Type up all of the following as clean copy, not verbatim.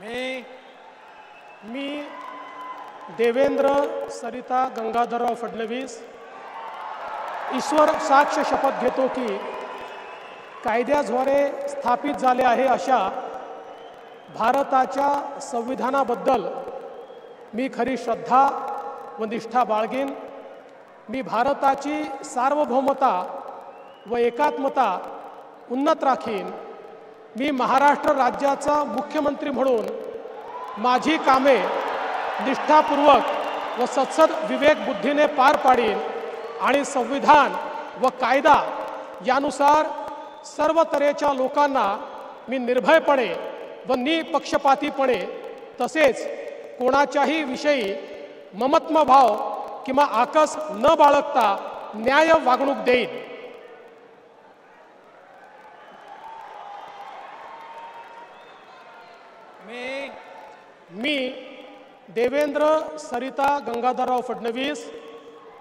मी देवेंद्र सरिता गंगाधरराव फडणवीस ईश्वर साक्ष शपथ घेतो की कायद्याद्वारे स्थापित झाले आहे अशा भारताच्या संविधानाबद्दल मी खरी श्रद्धा व निष्ठा बाळगीन। मी भारताची सार्वभौमता व एकात्मता उन्नत राखीन। मी महाराष्ट्र राज्याचा मुख्यमंत्री म्हणून माझी कामे निष्ठापूर्वक व सत्सद विवेक बुद्धीने पार पाडीन आणि संविधान व कायदा यानुसार सर्व तऱ्हेच्या लोकांना मी निर्भयपणे व निपक्षपातीपणे तसेच कोणाच्याही विषयी ममत्वभाव किंवा आकस न बाळगता न्याय वागणूक देईन। मी देवेंद्र सरिता गंगाधरराव फडणवीस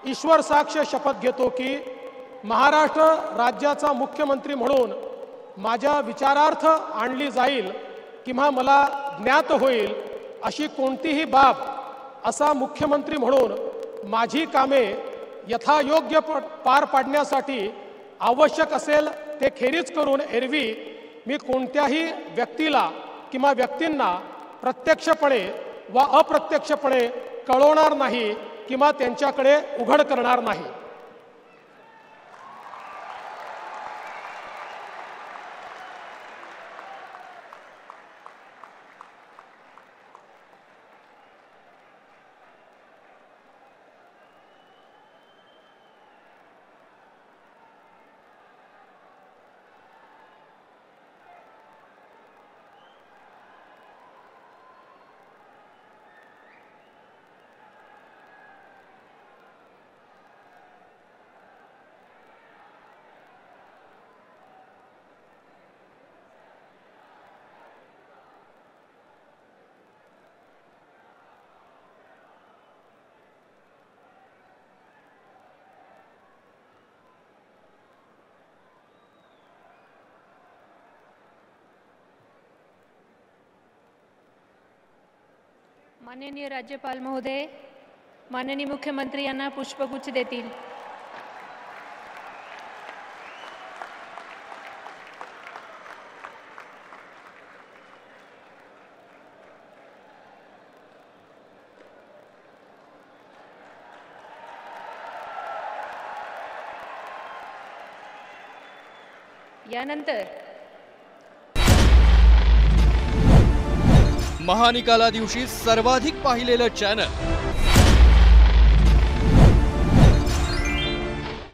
ईश्वर साक्ष शपथ घेतो की महाराष्ट्र राज्याचा मुख्यमंत्री म्हणून माझ्या विचारार्थ आणली जाईल किंवा मला ज्ञात होईल अशी कोणतीही बाब असा मुख्यमंत्री म्हणून माझी कामे यथायोग्य पार पाडण्यासाठी आवश्यक असेल ते खेरीज करून एरवी मी कोणत्याही व्यक्तीला किंवा व्यक्तींना प्रत्यक्षपणे व अप्रत्यक्षपणे कळवणार नाही किंवा त्यांच्याकडे उघड करणार नाही। माननीय राज्यपाल महोदय, माननीय मुख्यमंत्री यांना पुष्पगुच्छ देतील। यानंतर महानिकाला दिवशी सर्वाधिक पाहिलेलं चॅनल